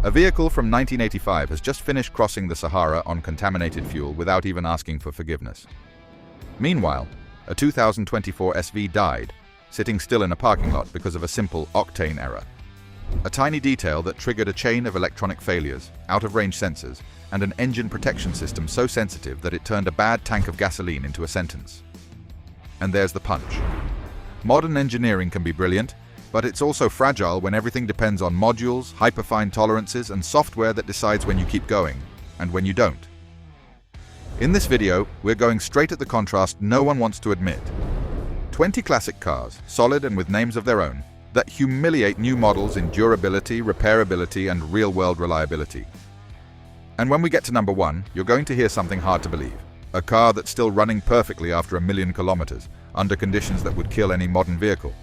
A vehicle from 1985 has just finished crossing the Sahara on contaminated fuel without even asking for forgiveness. Meanwhile, a 2024 SV died, sitting still in a parking lot because of a simple octane error. A tiny detail that triggered a chain of electronic failures, out-of-range sensors, and an engine protection system so sensitive that it turned a bad tank of gasoline into a sentence. And there's the punch. Modern engineering can be brilliant, but it's also fragile when everything depends on modules, hyperfine tolerances, and software that decides when you keep going, and when you don't. In this video, we're going straight at the contrast no one wants to admit. 20 classic cars, solid and with names of their own, that humiliate new models in durability, repairability, and real-world reliability. And when we get to number 1, you're going to hear something hard to believe. A car that's still running perfectly after 1 million kilometers, under conditions that would kill any modern vehicle.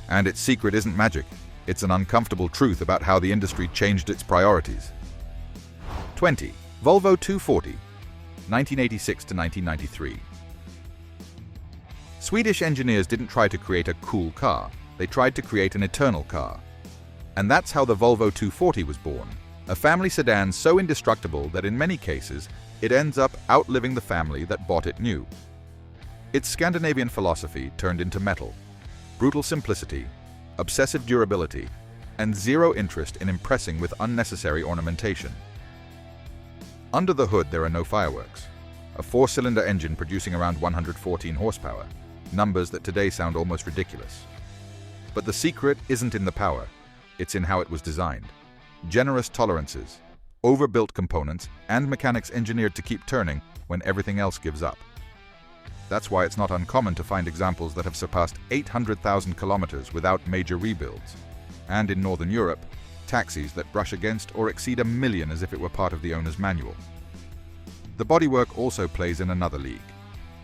And its secret isn't magic. It's an uncomfortable truth about how the industry changed its priorities. 20. Volvo 240, 1986 to 1993. Swedish engineers didn't try to create a cool car. They tried to create an eternal car. And that's how the Volvo 240 was born. A family sedan so indestructible that in many cases, it ends up outliving the family that bought it new. Its Scandinavian philosophy turned into metal. Brutal simplicity, obsessive durability, and zero interest in impressing with unnecessary ornamentation. Under the hood, there are no fireworks. A 4-cylinder engine producing around 114 horsepower, numbers that today sound almost ridiculous. But the secret isn't in the power, it's in how it was designed. Generous tolerances, overbuilt components, and mechanics engineered to keep turning when everything else gives up. That's why it's not uncommon to find examples that have surpassed 800,000 kilometers without major rebuilds. And in Northern Europe, taxis that brush against or exceed 1 million as if it were part of the owner's manual. The bodywork also plays in another league.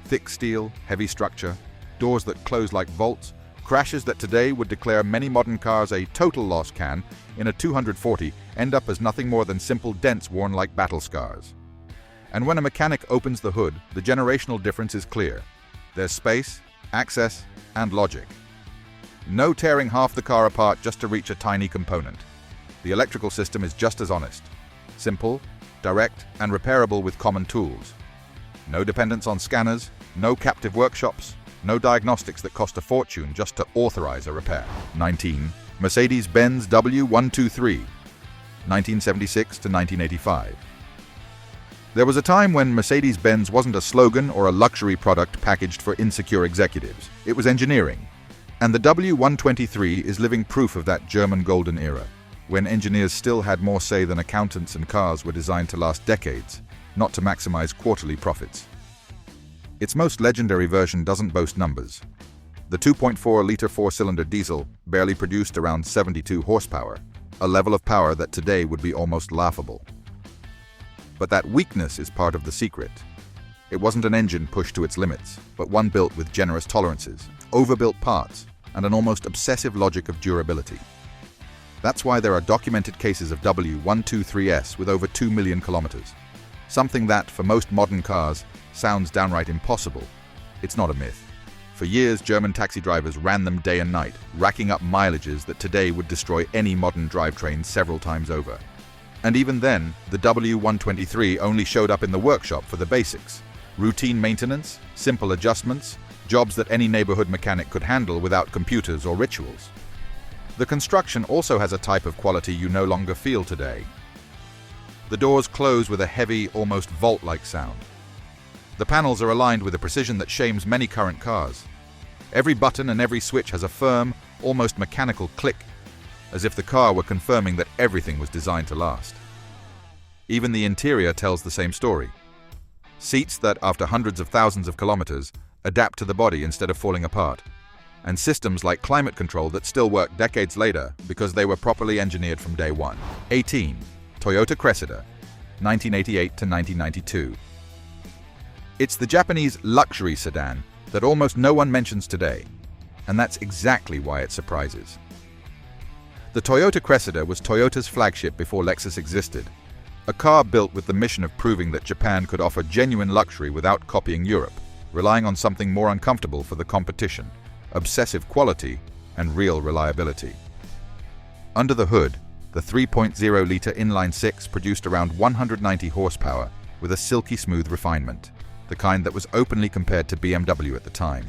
Thick steel, heavy structure, doors that close like vaults, crashes that today would declare many modern cars a total loss can, in a 240, end up as nothing more than simple dents worn like battle scars. And when a mechanic opens the hood, the generational difference is clear. There's space, access, and logic. No tearing half the car apart just to reach a tiny component. The electrical system is just as honest. Simple, direct, and repairable with common tools. No dependence on scanners, no captive workshops, no diagnostics that cost a fortune just to authorize a repair. 19. Mercedes-Benz W123, 1976 to 1985. There was a time when Mercedes-Benz wasn't a slogan or a luxury product packaged for insecure executives. It was engineering. And the W123 is living proof of that German golden era, when engineers still had more say than accountants, and cars were designed to last decades, not to maximize quarterly profits. Its most legendary version doesn't boast numbers. The 2.4-liter 4-cylinder diesel barely produced around 72 horsepower, a level of power that today would be almost laughable. But that weakness is part of the secret. It wasn't an engine pushed to its limits, but one built with generous tolerances, overbuilt parts, and an almost obsessive logic of durability. That's why there are documented cases of W123s with over 2 million kilometers. Something that, for most modern cars, sounds downright impossible. It's not a myth. For years, German taxi drivers ran them day and night, racking up mileages that today would destroy any modern drivetrain several times over. And even then, the W123 only showed up in the workshop for the basics. Routine maintenance, simple adjustments, jobs that any neighborhood mechanic could handle without computers or rituals. The construction also has a type of quality you no longer feel today. The doors close with a heavy, almost vault-like sound. The panels are aligned with a precision that shames many current cars. Every button and every switch has a firm, almost mechanical click, as if the car were confirming that everything was designed to last. Even the interior tells the same story. Seats that, after hundreds of thousands of kilometers, adapt to the body instead of falling apart. And systems like climate control that still work decades later because they were properly engineered from day one. 18. Toyota Cressida, 1988 to 1992. It's the Japanese luxury sedan that almost no one mentions today, and that's exactly why it surprises. The Toyota Cressida was Toyota's flagship before Lexus existed, a car built with the mission of proving that Japan could offer genuine luxury without copying Europe, relying on something more uncomfortable for the competition: obsessive quality and real reliability. Under the hood, The 3.0-liter inline-six produced around 190 horsepower with a silky smooth refinement, the kind that was openly compared to BMW at the time.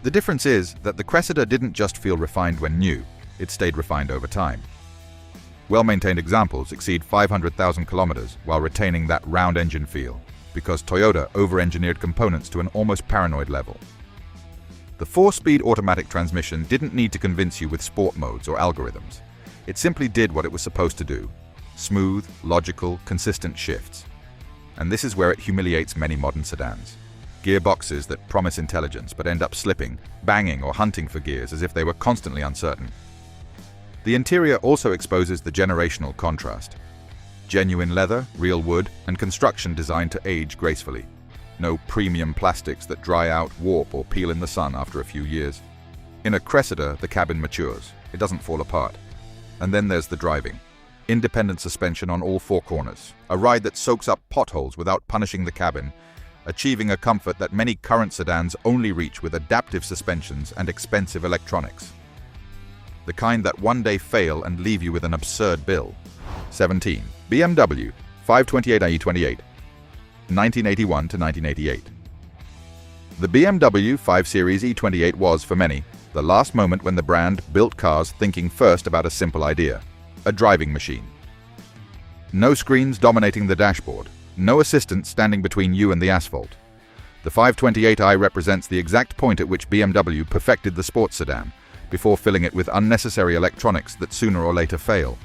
The difference is that the Cressida didn't just feel refined when new, it stayed refined over time. Well-maintained examples exceed 500,000 kilometers while retaining that round engine feel, because Toyota over-engineered components to an almost paranoid level. The 4-speed automatic transmission didn't need to convince you with sport modes or algorithms. It simply did what it was supposed to do: smooth, logical, consistent shifts. And this is where it humiliates many modern sedans. Gearboxes that promise intelligence but end up slipping, banging, or hunting for gears as if they were constantly uncertain. The interior also exposes the generational contrast. Genuine leather, real wood, and construction designed to age gracefully. No premium plastics that dry out, warp, or peel in the sun after a few years. In a Cressida, the cabin matures. It doesn't fall apart. And then there's the driving. Independent suspension on all 4 corners. A ride that soaks up potholes without punishing the cabin, achieving a comfort that many current sedans only reach with adaptive suspensions and expensive electronics. The kind that one day fail and leave you with an absurd bill. 17. BMW 528ie28, 1981 to 1988. The BMW 5 Series E28 was, for many, the last moment when the brand built cars thinking first about a simple idea: a driving machine. No screens dominating the dashboard, no assistant standing between you and the asphalt. The 528i represents the exact point at which BMW perfected the sports sedan, before filling it with unnecessary electronics that sooner or later fail.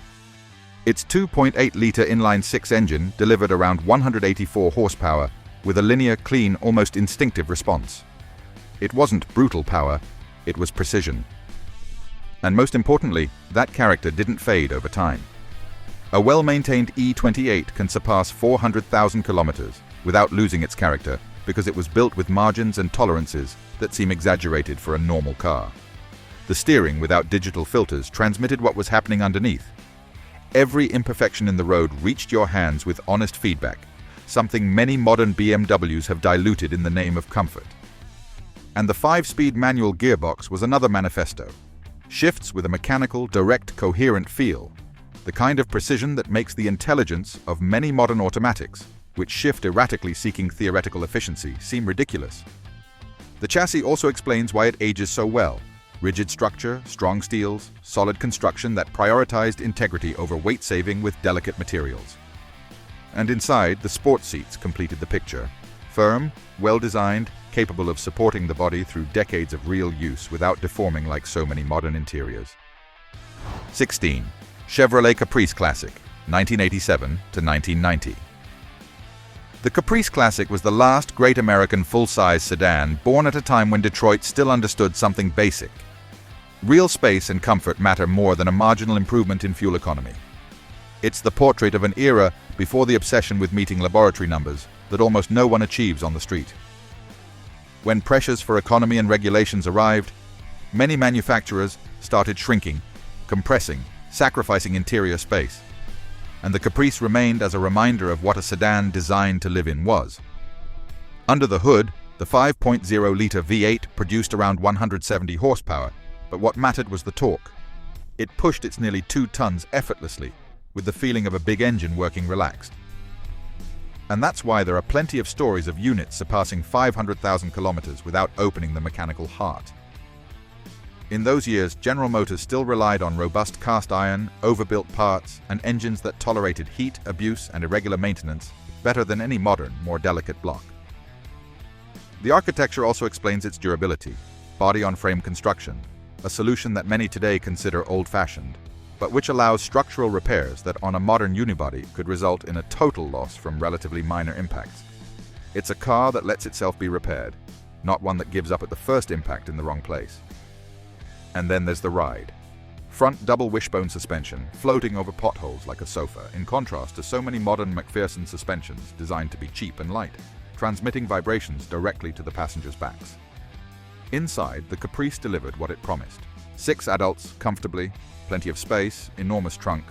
Its 2.8-liter inline-six engine delivered around 184 horsepower with a linear, clean, almost instinctive response. It wasn't brutal power, it was precision. And most importantly, that character didn't fade over time. A well-maintained E28 can surpass 400,000 kilometers without losing its character because it was built with margins and tolerances that seem exaggerated for a normal car. The steering, without digital filters, transmitted what was happening underneath. Every imperfection in the road reached your hands with honest feedback, something many modern BMWs have diluted in the name of comfort. And the 5-speed manual gearbox was another manifesto. Shifts with a mechanical, direct, coherent feel. The kind of precision that makes the intelligence of many modern automatics, which shift erratically seeking theoretical efficiency, seem ridiculous. The chassis also explains why it ages so well. Rigid structure, strong steels, solid construction that prioritized integrity over weight saving with delicate materials. And inside, the sports seats completed the picture. Firm, well-designed, capable of supporting the body through decades of real use without deforming like so many modern interiors. 16. Chevrolet Caprice Classic, 1987 to 1990. The Caprice Classic was the last great American full-size sedan born at a time when Detroit still understood something basic. Real space and comfort matter more than a marginal improvement in fuel economy. It's the portrait of an era before the obsession with meeting laboratory numbers that almost no one achieves on the street. When pressures for economy and regulations arrived, many manufacturers started shrinking, compressing, sacrificing interior space. And the Caprice remained as a reminder of what a sedan designed to live in was. Under the hood, the 5.0-liter V8 produced around 170 horsepower, but what mattered was the torque. It pushed its nearly 2 tons effortlessly, with the feeling of a big engine working relaxed. And that's why there are plenty of stories of units surpassing 500,000 kilometers without opening the mechanical heart. In those years, General Motors still relied on robust cast iron, overbuilt parts, and engines that tolerated heat, abuse, and irregular maintenance better than any modern, more delicate block. The architecture also explains its durability. Body-on-frame construction, a solution that many today consider old-fashioned, but which allows structural repairs that on a modern unibody could result in a total loss from relatively minor impacts. It's a car that lets itself be repaired, not one that gives up at the first impact in the wrong place. And then there's the ride. Front double wishbone suspension, floating over potholes like a sofa, in contrast to so many modern McPherson suspensions designed to be cheap and light, transmitting vibrations directly to the passengers' backs. Inside, the Caprice delivered what it promised. 6 adults, comfortably, plenty of space, enormous trunk.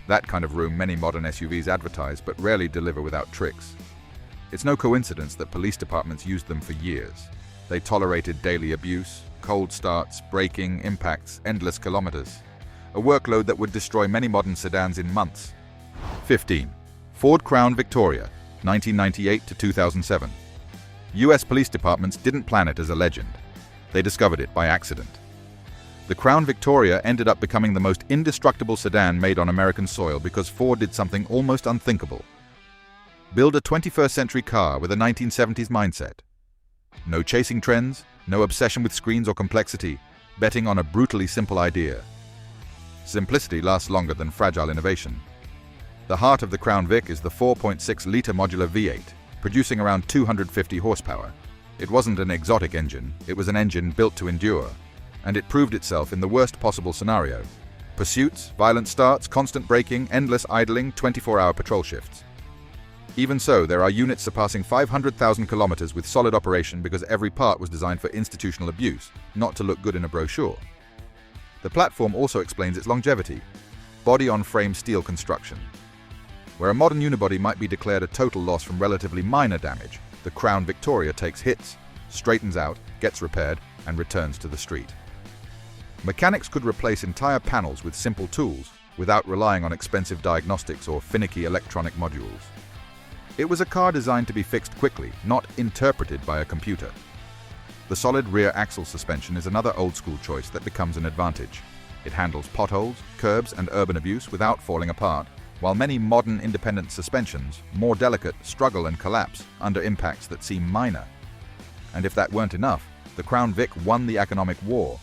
That kind of room many modern SUVs advertise but rarely deliver without tricks. It's no coincidence that police departments used them for years. They tolerated daily abuse, cold starts, braking, impacts, endless kilometers. a workload that would destroy many modern sedans in months. 15. Ford Crown Victoria, 1998 to 2007. US police departments didn't plan it as a legend. They discovered it by accident. The Crown Victoria ended up becoming the most indestructible sedan made on American soil because Ford did something almost unthinkable. Build a 21st century car with a 1970s mindset. No chasing trends, no obsession with screens or complexity, betting on a brutally simple idea. Simplicity lasts longer than fragile innovation. The heart of the Crown Vic is the 4.6-litre modular V8, producing around 250 horsepower. It wasn't an exotic engine, it was an engine built to endure, and it proved itself in the worst possible scenario. Pursuits, violent starts, constant braking, endless idling, 24-hour patrol shifts. Even so, there are units surpassing 500,000 kilometers with solid operation because every part was designed for institutional abuse, not to look good in a brochure. The platform also explains its longevity. Body-on-frame steel construction. Where a modern unibody might be declared a total loss from relatively minor damage, the Crown Victoria takes hits, straightens out, gets repaired, and returns to the street. Mechanics could replace entire panels with simple tools without relying on expensive diagnostics or finicky electronic modules. It was a car designed to be fixed quickly, not interpreted by a computer. The solid rear axle suspension is another old-school choice that becomes an advantage. It handles potholes, curbs, and urban abuse without falling apart, while many modern independent suspensions, more delicate, struggle and collapse under impacts that seem minor. And if that weren't enough, the Crown Vic won the economic war.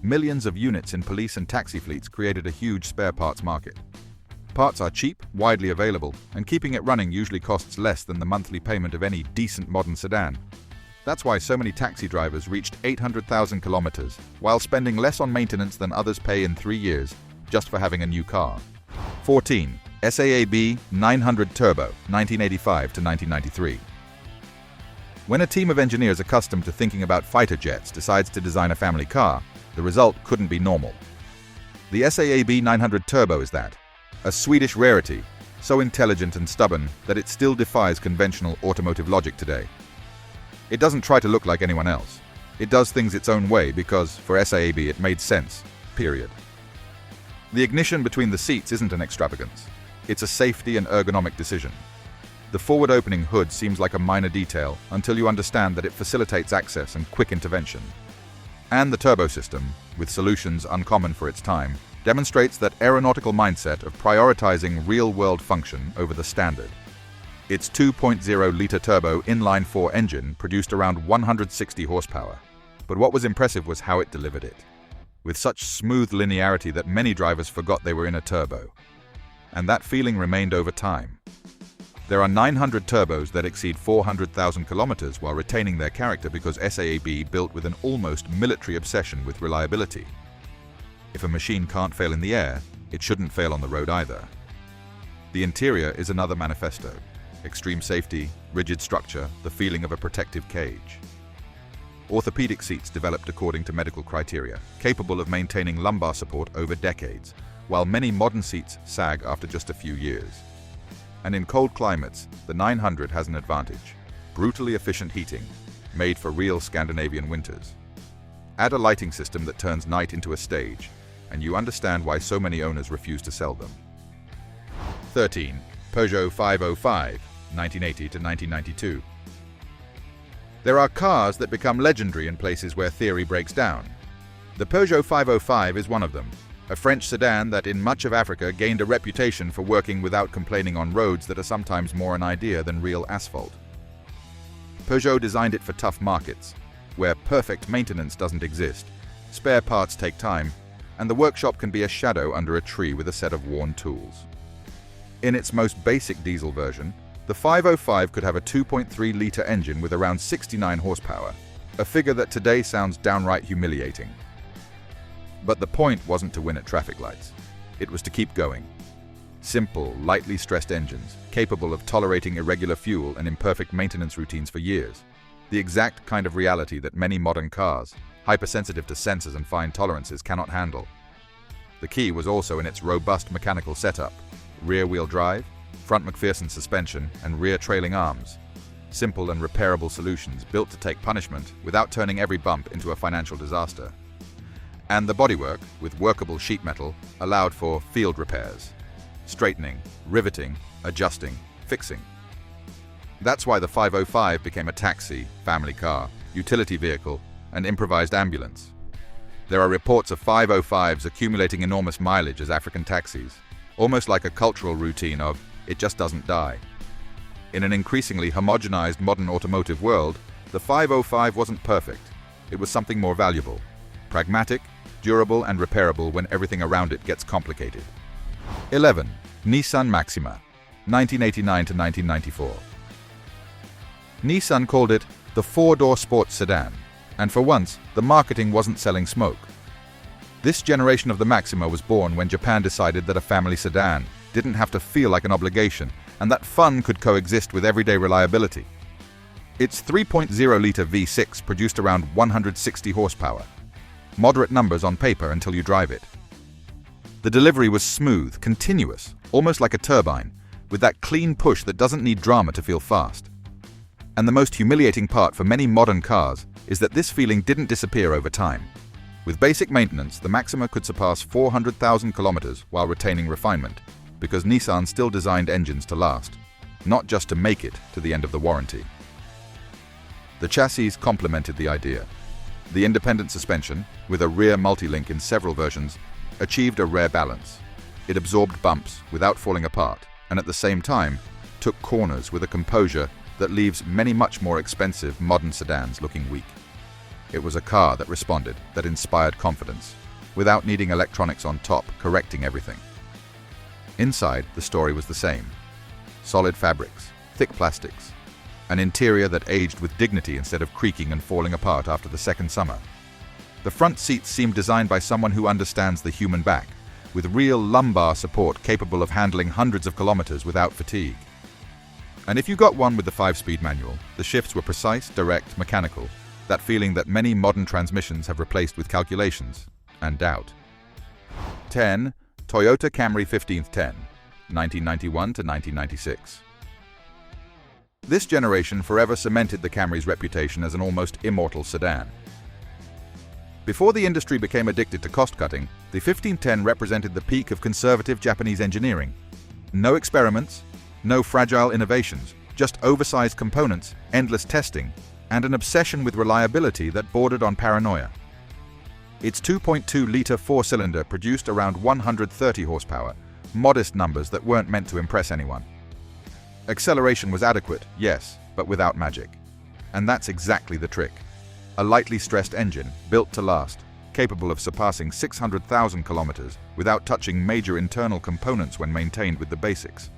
Millions of units in police and taxi fleets created a huge spare parts market. Parts are cheap, widely available, and keeping it running usually costs less than the monthly payment of any decent modern sedan. That's why so many taxi drivers reached 800,000 kilometers, while spending less on maintenance than others pay in 3 years, just for having a new car. 14. SAAB 900 Turbo, 1985 to 1993. When a team of engineers accustomed to thinking about fighter jets decides to design a family car, the result couldn't be normal. The SAAB 900 Turbo is that. A Swedish rarity, so intelligent and stubborn that it still defies conventional automotive logic today. It doesn't try to look like anyone else. It does things its own way because, for SAAB, it made sense, period. The ignition between the seats isn't an extravagance. It's a safety and ergonomic decision. The forward-opening hood seems like a minor detail until you understand that it facilitates access and quick intervention. And the turbo system, with solutions uncommon for its time, demonstrates that aeronautical mindset of prioritizing real-world function over the standard. Its 2.0-liter turbo inline-4 engine produced around 160 horsepower, but what was impressive was how it delivered it, with such smooth linearity that many drivers forgot they were in a turbo. And that feeling remained over time. There are 900 turbos that exceed 400,000 kilometers while retaining their character because SAAB built with an almost military obsession with reliability. If a machine can't fail in the air, it shouldn't fail on the road either. The interior is another manifesto. Extreme safety, rigid structure, the feeling of a protective cage. Orthopedic seats developed according to medical criteria, capable of maintaining lumbar support over decades, while many modern seats sag after just a few years. And in cold climates, the 900 has an advantage. Brutally efficient heating, made for real Scandinavian winters. Add a lighting system that turns night into a stage, and you understand why so many owners refuse to sell them. 13. Peugeot 505, 1980 to 1992. There are cars that become legendary in places where theory breaks down. The Peugeot 505 is one of them, a French sedan that in much of Africa gained a reputation for working without complaining on roads that are sometimes more an idea than real asphalt. Peugeot designed it for tough markets, where perfect maintenance doesn't exist, spare parts take time, and the workshop can be a shadow under a tree with a set of worn tools. In its most basic diesel version, the 505 could have a 2.3-liter engine with around 69 horsepower, a figure that today sounds downright humiliating. But the point wasn't to win at traffic lights. It was to keep going. Simple, lightly stressed engines, capable of tolerating irregular fuel and imperfect maintenance routines for years. The exact kind of reality that many modern cars, hypersensitive to sensors and fine tolerances, cannot handle. The key was also in its robust mechanical setup, rear-wheel drive, front McPherson suspension, and rear trailing arms. Simple and repairable solutions built to take punishment without turning every bump into a financial disaster. And the bodywork, with workable sheet metal, allowed for field repairs. Straightening, riveting, adjusting, fixing. That's why the 505 became a taxi, family car, utility vehicle, and improvised ambulance. There are reports of 505s accumulating enormous mileage as African taxis, almost like a cultural routine of, it just doesn't die. In an increasingly homogenized modern automotive world, the 505 wasn't perfect. It was something more valuable, pragmatic, durable, and repairable when everything around it gets complicated. 11. Nissan Maxima, 1989 to 1994. Nissan called it the four-door sports sedan, and for once, the marketing wasn't selling smoke. This generation of the Maxima was born when Japan decided that a family sedan didn't have to feel like an obligation, and that fun could coexist with everyday reliability. Its 3.0-liter V6 produced around 160 horsepower. Moderate numbers on paper until you drive it. The delivery was smooth, continuous, almost like a turbine, with that clean push that doesn't need drama to feel fast. And the most humiliating part for many modern cars is that this feeling didn't disappear over time. With basic maintenance, the Maxima could surpass 400,000 kilometers while retaining refinement, because Nissan still designed engines to last, not just to make it to the end of the warranty. The chassis complemented the idea. The independent suspension, with a rear multi-link in several versions, achieved a rare balance. It absorbed bumps without falling apart, and at the same time, took corners with a composure that leaves many much more expensive modern sedans looking weak. It was a car that responded, that inspired confidence, without needing electronics on top correcting everything. Inside, the story was the same. Solid fabrics, thick plastics, an interior that aged with dignity instead of creaking and falling apart after the second summer. The front seats seemed designed by someone who understands the human back, with real lumbar support capable of handling hundreds of kilometers without fatigue. And if you got one with the 5-speed manual, the shifts were precise, direct, mechanical, that feeling that many modern transmissions have replaced with calculations and doubt. 10. Toyota Camry 1510, 1991 to 1996. This generation forever cemented the Camry's reputation as an almost immortal sedan. Before the industry became addicted to cost-cutting, the 1510 represented the peak of conservative Japanese engineering. No experiments, no fragile innovations, just oversized components, endless testing, and an obsession with reliability that bordered on paranoia. Its 2.2-liter four-cylinder produced around 130 horsepower, modest numbers that weren't meant to impress anyone. Acceleration was adequate, yes, but without magic. And that's exactly the trick. A lightly stressed engine, built to last, capable of surpassing 600,000 kilometers without touching major internal components when maintained with the basics.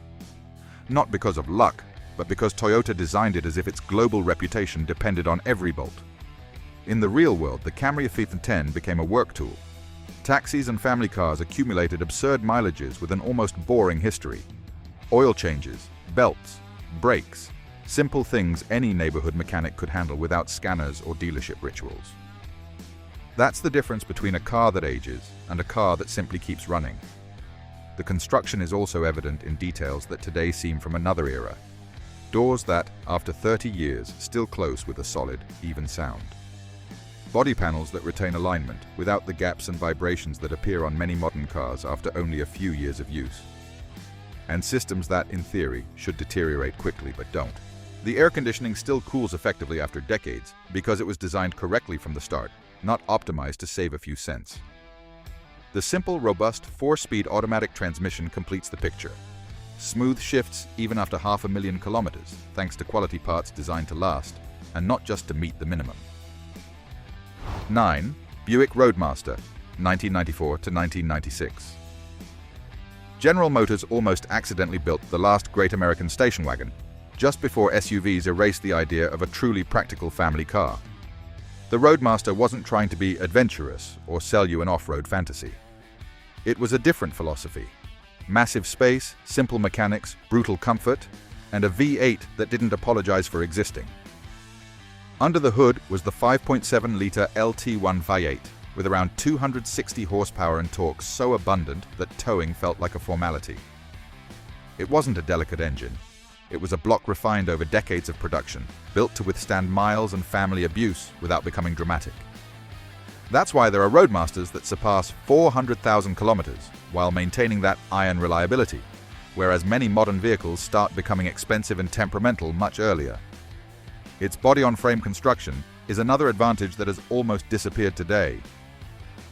Not because of luck, but because Toyota designed it as if its global reputation depended on every bolt. In the real world, the Camry 1510 became a work tool. Taxis and family cars accumulated absurd mileages with an almost boring history. Oil changes, belts, brakes, simple things any neighborhood mechanic could handle without scanners or dealership rituals. That's the difference between a car that ages and a car that simply keeps running. The construction is also evident in details that today seem from another era. Doors that, after 30 years, still close with a solid, even sound. Body panels that retain alignment without the gaps and vibrations that appear on many modern cars after only a few years of use. And systems that, in theory, should deteriorate quickly but don't. The air conditioning still cools effectively after decades because it was designed correctly from the start, not optimized to save a few cents. The simple, robust 4-speed automatic transmission completes the picture. Smooth shifts even after 500,000 kilometers, thanks to quality parts designed to last, and not just to meet the minimum. 9. Buick Roadmaster, 1994 to 1996. General Motors almost accidentally built the last great American station wagon, just before SUVs erased the idea of a truly practical family car. The Roadmaster wasn't trying to be adventurous or sell you an off-road fantasy. It was a different philosophy. Massive space, simple mechanics, brutal comfort, and a V8 that didn't apologize for existing. Under the hood was the 5.7-liter LT158, with around 260 horsepower and torque so abundant that towing felt like a formality. It wasn't a delicate engine. It was a block refined over decades of production, built to withstand miles and family abuse without becoming dramatic. That's why there are roadmasters that surpass 400,000 kilometers while maintaining that iron reliability, whereas many modern vehicles start becoming expensive and temperamental much earlier. Its body-on-frame construction is another advantage that has almost disappeared today.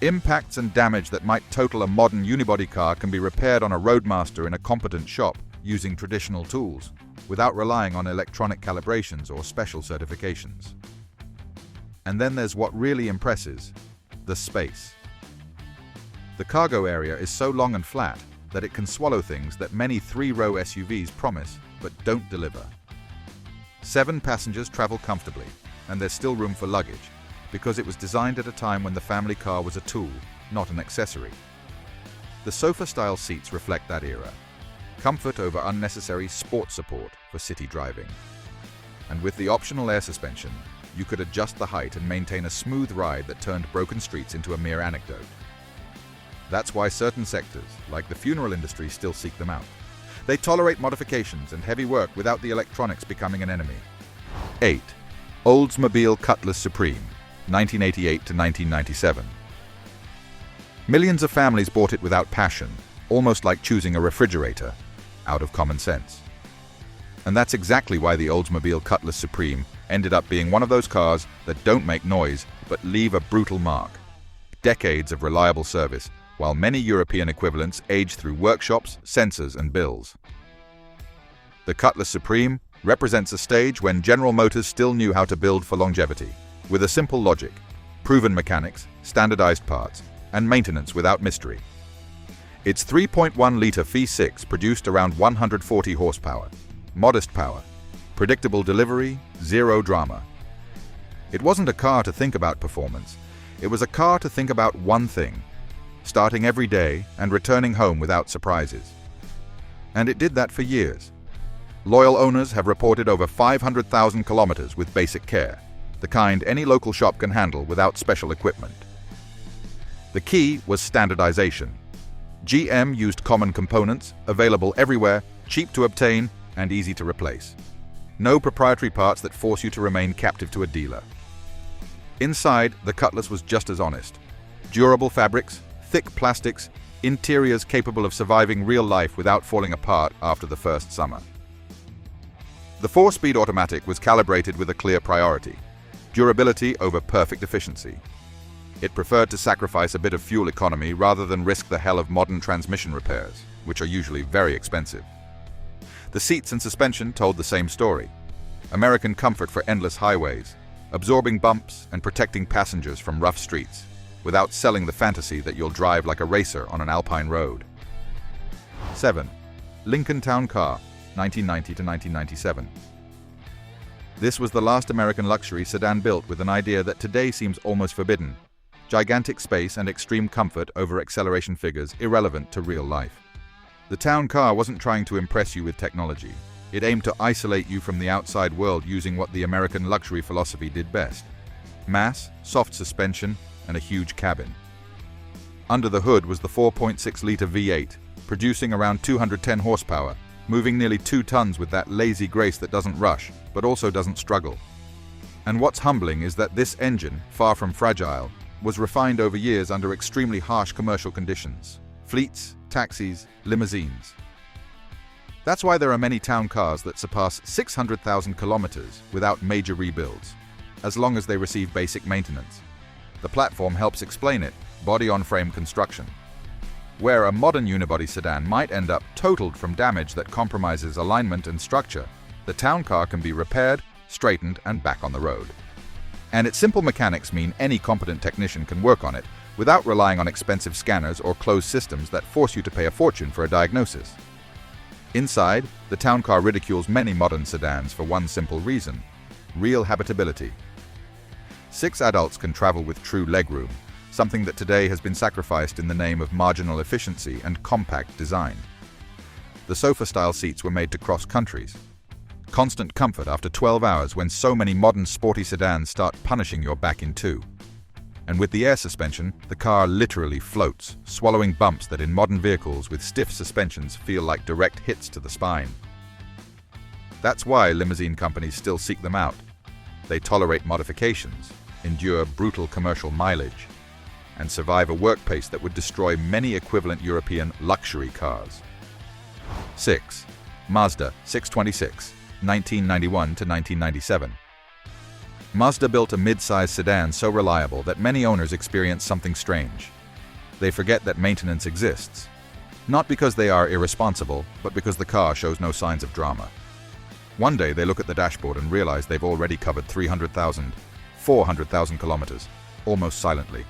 Impacts and damage that might total a modern unibody car can be repaired on a roadmaster in a competent shop using traditional tools, without relying on electronic calibrations or special certifications. And then there's what really impresses: the space. The cargo area is so long and flat that it can swallow things that many three-row SUVs promise but don't deliver. 7 passengers travel comfortably, and there's still room for luggage, because it was designed at a time when the family car was a tool, not an accessory. The sofa-style seats reflect that era. Comfort over unnecessary sports support for city driving. And with the optional air suspension, you could adjust the height and maintain a smooth ride that turned broken streets into a mere anecdote. That's why certain sectors, like the funeral industry, still seek them out. They tolerate modifications and heavy work without the electronics becoming an enemy. 8. Oldsmobile Cutlass Supreme, 1988 to 1997. Millions of families bought it without passion, almost like choosing a refrigerator, out of common sense. And that's exactly why the Oldsmobile Cutlass Supreme ended up being one of those cars that don't make noise but leave a brutal mark. Decades of reliable service, while many European equivalents age through workshops, sensors, and bills. The Cutlass Supreme represents a stage when General Motors still knew how to build for longevity, with a simple logic: proven mechanics, standardized parts, and maintenance without mystery. Its 3.1-liter V6 produced around 140 horsepower, modest power, predictable delivery, zero drama. It wasn't a car to think about performance, it was a car to think about one thing: starting every day and returning home without surprises. And it did that for years. Loyal owners have reported over 500,000 kilometers with basic care, the kind any local shop can handle without special equipment. The key was standardization. GM used common components, available everywhere, cheap to obtain, and easy to replace. No proprietary parts that force you to remain captive to a dealer. Inside, the Cutlass was just as honest. Durable fabrics, thick plastics, interiors capable of surviving real life without falling apart after the first summer. The 4-speed automatic was calibrated with a clear priority: durability over perfect efficiency. It preferred to sacrifice a bit of fuel economy rather than risk the hell of modern transmission repairs, which are usually very expensive. The seats and suspension told the same story: American comfort for endless highways, absorbing bumps and protecting passengers from rough streets, without selling the fantasy that you'll drive like a racer on an alpine road. 7. Lincoln Town Car, 1990 to 1997. This was the last American luxury sedan built with an idea that today seems almost forbidden: gigantic space and extreme comfort over acceleration figures irrelevant to real life. The town car wasn't trying to impress you with technology. It aimed to isolate you from the outside world using what the American luxury philosophy did best: mass, soft suspension, and a huge cabin. Under the hood was the 4.6-liter V8, producing around 210 horsepower, moving nearly 2 tons with that lazy grace that doesn't rush, but also doesn't struggle. And what's humbling is that this engine, far from fragile, was refined over years under extremely harsh commercial conditions: fleets, taxis, limousines. That's why there are many town cars that surpass 600,000 kilometers without major rebuilds, as long as they receive basic maintenance. The platform helps explain it: body-on-frame construction. Where a modern unibody sedan might end up totaled from damage that compromises alignment and structure, the town car can be repaired, straightened, and back on the road. And its simple mechanics mean any competent technician can work on it without relying on expensive scanners or closed systems that force you to pay a fortune for a diagnosis. Inside, the town car ridicules many modern sedans for one simple reason: real habitability. 6 adults can travel with true legroom, something that today has been sacrificed in the name of marginal efficiency and compact design. The sofa-style seats were made to cross countries. Constant comfort after 12 hours when so many modern sporty sedans start punishing your back in two. And with the air suspension, the car literally floats, swallowing bumps that in modern vehicles with stiff suspensions feel like direct hits to the spine. That's why limousine companies still seek them out. They tolerate modifications, endure brutal commercial mileage, and survive a work pace that would destroy many equivalent European luxury cars. 6. Mazda 626, 1991 to 1997. Mazda built a mid-size sedan so reliable that many owners experience something strange. They forget that maintenance exists. Not because they are irresponsible, but because the car shows no signs of drama. One day they look at the dashboard and realize they've already covered 400,000 kilometers, almost silently.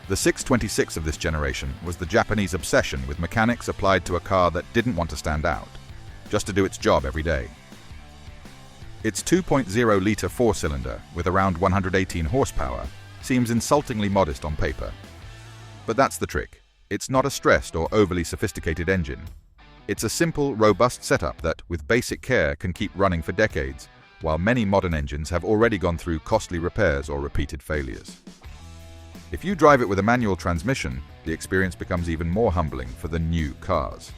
The 626 of this generation was the Japanese obsession with mechanics applied to a car that didn't want to stand out, just to do its job every day. Its 2.0-liter four-cylinder, with around 118 horsepower, seems insultingly modest on paper. But that's the trick. It's not a stressed or overly sophisticated engine. It's a simple, robust setup that, with basic care, can keep running for decades, while many modern engines have already gone through costly repairs or repeated failures. If you drive it with a manual transmission, the experience becomes even more humbling for the new cars.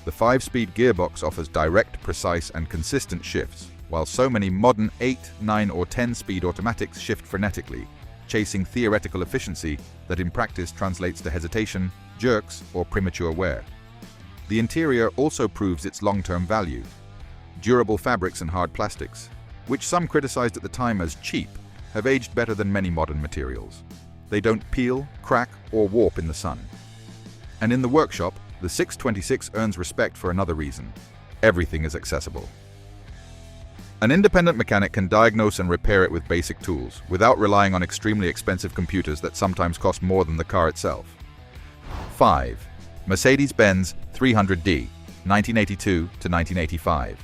The 5-speed gearbox offers direct, precise, and consistent shifts, while so many modern 8, 9, or 10-speed automatics shift frenetically, chasing theoretical efficiency that in practice translates to hesitation, jerks, or premature wear. The interior also proves its long-term value. Durable fabrics and hard plastics, which some criticized at the time as cheap, have aged better than many modern materials. They don't peel, crack, or warp in the sun. And in the workshop, the 626 earns respect for another reason. Everything is accessible. An independent mechanic can diagnose and repair it with basic tools, without relying on extremely expensive computers that sometimes cost more than the car itself. 5. Mercedes-Benz 300D, 1982 to 1985.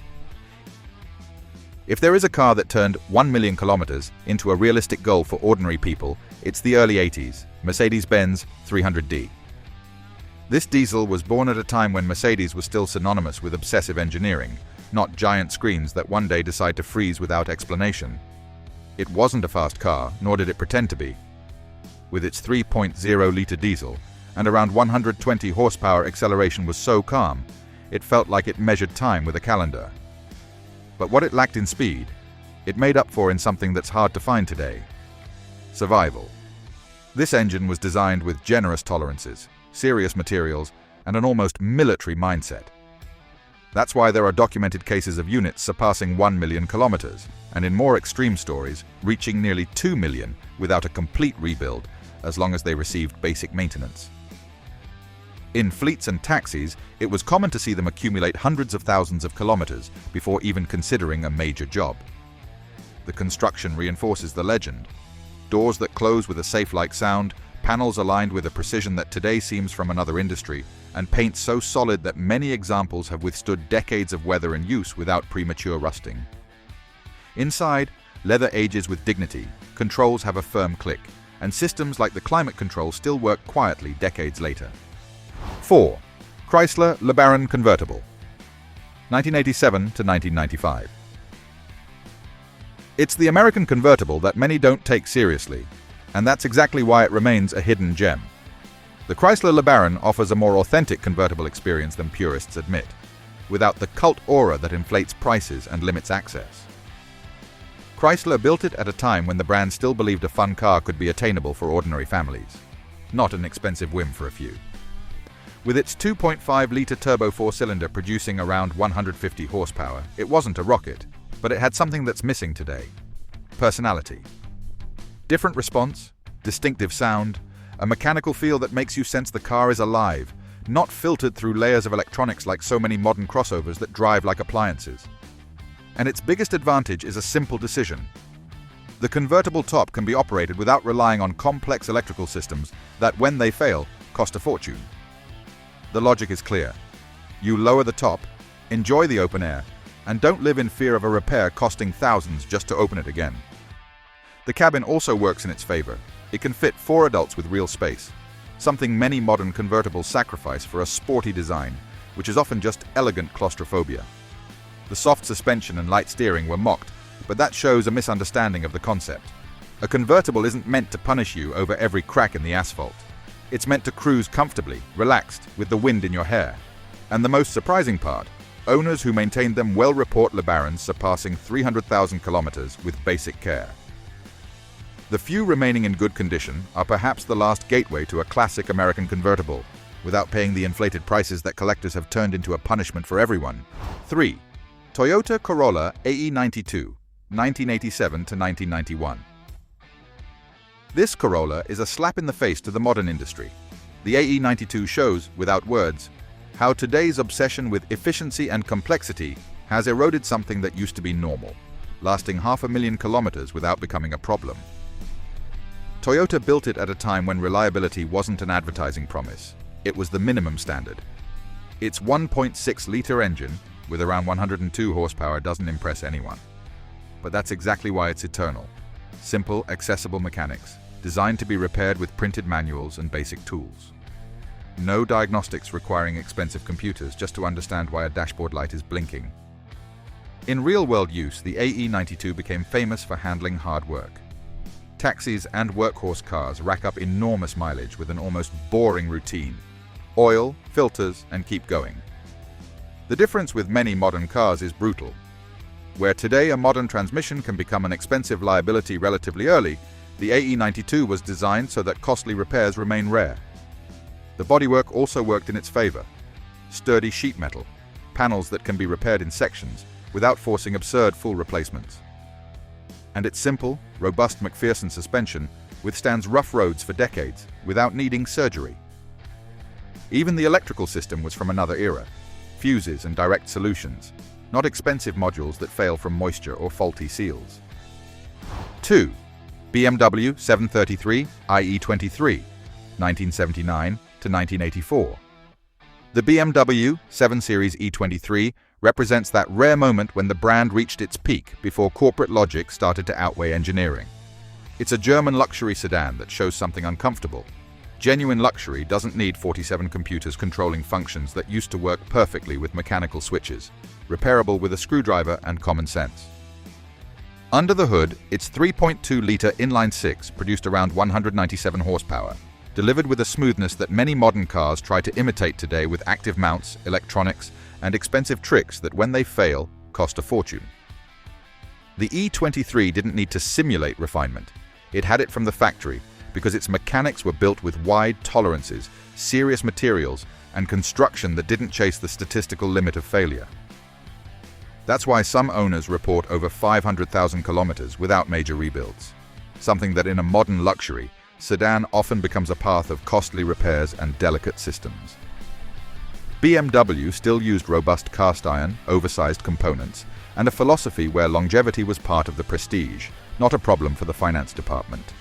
If there is a car that turned 1 million kilometers into a realistic goal for ordinary people, it's the early 80s, Mercedes-Benz 300D. This diesel was born at a time when Mercedes was still synonymous with obsessive engineering, not giant screens that one day decide to freeze without explanation. It wasn't a fast car, nor did it pretend to be. With its 3.0-liter diesel, and around 120 horsepower acceleration was so calm, it felt like it measured time with a calendar. But what it lacked in speed, it made up for in something that's hard to find today: survival. This engine was designed with generous tolerances, serious materials, and an almost military mindset. That's why there are documented cases of units surpassing 1 million kilometers, and in more extreme stories, reaching nearly 2 million without a complete rebuild, as long as they received basic maintenance. In fleets and taxis, it was common to see them accumulate hundreds of thousands of kilometers before even considering a major job. The construction reinforces the legend. Doors that close with a safe-like sound, panels aligned with a precision that today seems from another industry, and paint so solid that many examples have withstood decades of weather and use without premature rusting. Inside, leather ages with dignity, controls have a firm click, and systems like the climate control still work quietly decades later. 4. Chrysler LeBaron Convertible, 1987 to 1995. It's the American convertible that many don't take seriously, and that's exactly why it remains a hidden gem. The Chrysler LeBaron offers a more authentic convertible experience than purists admit, without the cult aura that inflates prices and limits access. Chrysler built it at a time when the brand still believed a fun car could be attainable for ordinary families, not an expensive whim for a few. With its 2.5-liter turbo four-cylinder producing around 150 horsepower, it wasn't a rocket, but it had something that's missing today: personality. Different response, distinctive sound, a mechanical feel that makes you sense the car is alive, not filtered through layers of electronics like so many modern crossovers that drive like appliances. And its biggest advantage is a simple decision. The convertible top can be operated without relying on complex electrical systems that, when they fail, cost a fortune. The logic is clear. You lower the top, enjoy the open air, and don't live in fear of a repair costing thousands just to open it again. The cabin also works in its favor. It can fit 4 adults with real space, something many modern convertibles sacrifice for a sporty design, which is often just elegant claustrophobia. The soft suspension and light steering were mocked, but that shows a misunderstanding of the concept. A convertible isn't meant to punish you over every crack in the asphalt. It's meant to cruise comfortably, relaxed, with the wind in your hair. And the most surprising part, owners who maintained them well report LeBarons surpassing 300,000 kilometers with basic care. The few remaining in good condition are perhaps the last gateway to a classic American convertible, without paying the inflated prices that collectors have turned into a punishment for everyone. 3. Toyota Corolla AE92, 1987 to 1991. This Corolla is a slap in the face to the modern industry. The AE92 shows, without words, how today's obsession with efficiency and complexity has eroded something that used to be normal, lasting 500,000 kilometers without becoming a problem. Toyota built it at a time when reliability wasn't an advertising promise. It was the minimum standard. Its 1.6-liter engine, with around 102 horsepower, doesn't impress anyone. But that's exactly why it's eternal. Simple, accessible mechanics, designed to be repaired with printed manuals and basic tools. No diagnostics requiring expensive computers just to understand why a dashboard light is blinking. In real-world use, the AE92 became famous for handling hard work. Taxis and workhorse cars rack up enormous mileage with an almost boring routine. Oil, filters, and keep going. The difference with many modern cars is brutal. Where today a modern transmission can become an expensive liability relatively early, the AE92 was designed so that costly repairs remain rare. The bodywork also worked in its favor. Sturdy sheet metal, panels that can be repaired in sections without forcing absurd full replacements. And its simple, robust McPherson suspension withstands rough roads for decades without needing surgery. Even the electrical system was from another era. Fuses and direct solutions, not expensive modules that fail from moisture or faulty seals. 2. BMW 733 IE23, 1979 to 1984. The BMW 7 Series E23 represents that rare moment when the brand reached its peak before corporate logic started to outweigh engineering. It's a German luxury sedan that shows something uncomfortable. Genuine luxury doesn't need 47 computers controlling functions that used to work perfectly with mechanical switches, repairable with a screwdriver and common sense. Under the hood, its 3.2-liter inline-six produced around 197 horsepower, delivered with a smoothness that many modern cars try to imitate today with active mounts, electronics, and expensive tricks that, when they fail, cost a fortune. The E23 didn't need to simulate refinement. It had it from the factory, because its mechanics were built with wide tolerances, serious materials, and construction that didn't chase the statistical limit of failure. That's why some owners report over 500,000 kilometers without major rebuilds, something that in a modern luxury sedan often becomes a path of costly repairs and delicate systems. BMW still used robust cast iron, oversized components, and a philosophy where longevity was part of the prestige, not a problem for the finance department.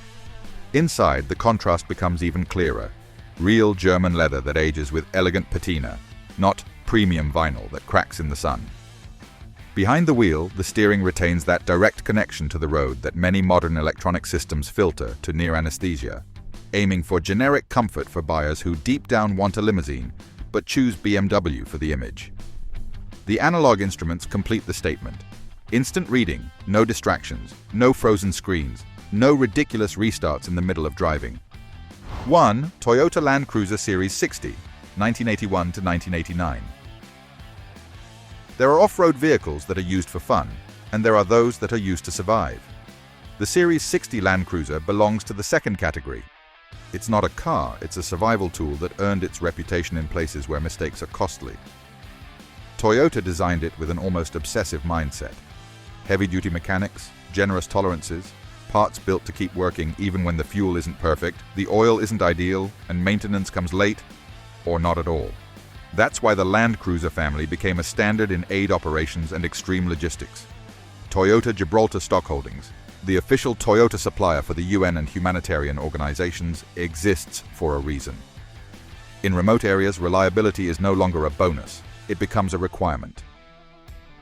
Inside, the contrast becomes even clearer. Real German leather that ages with elegant patina, not premium vinyl that cracks in the sun. Behind the wheel, the steering retains that direct connection to the road that many modern electronic systems filter to near anesthesia, aiming for generic comfort for buyers who deep down want a limousine, but choose BMW for the image. The analog instruments complete the statement. Instant reading, no distractions, no frozen screens, no ridiculous restarts in the middle of driving. 1. Toyota Land Cruiser Series 60, 1981 to 1989. There are off-road vehicles that are used for fun, and there are those that are used to survive. The Series 60 Land Cruiser belongs to the second category. It's not a car, it's a survival tool that earned its reputation in places where mistakes are costly. Toyota designed it with an almost obsessive mindset. Heavy-duty mechanics, generous tolerances, parts built to keep working even when the fuel isn't perfect, the oil isn't ideal, and maintenance comes late or not at all. That's why the Land Cruiser family became a standard in aid operations and extreme logistics. Toyota Gibraltar Stock Holdings, the official Toyota supplier for the UN and humanitarian organizations, exists for a reason. In remote areas, reliability is no longer a bonus, it becomes a requirement.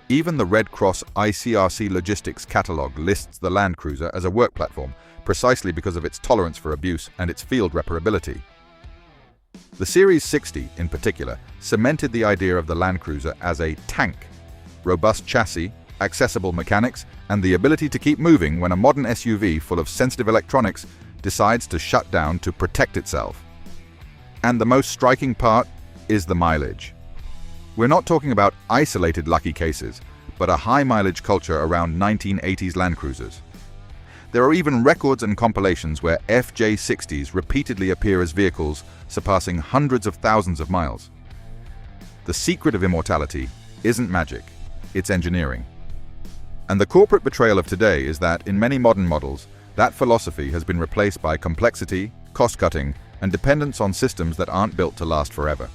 Even the Red Cross ICRC Logistics catalog lists the Land Cruiser as a work platform precisely because of its tolerance for abuse and its field repairability. The Series 60, in particular, cemented the idea of the Land Cruiser as a tank. Robust chassis, accessible mechanics, and the ability to keep moving when a modern SUV full of sensitive electronics decides to shut down to protect itself. And the most striking part is the mileage. We're not talking about isolated lucky cases, but a high-mileage culture around 1980s Land Cruisers. There are even records and compilations where FJ60s repeatedly appear as vehicles surpassing hundreds of thousands of miles. The secret of immortality isn't magic, it's engineering. And the corporate betrayal of today is that, in many modern models, that philosophy has been replaced by complexity, cost-cutting, and dependence on systems that aren't built to last forever.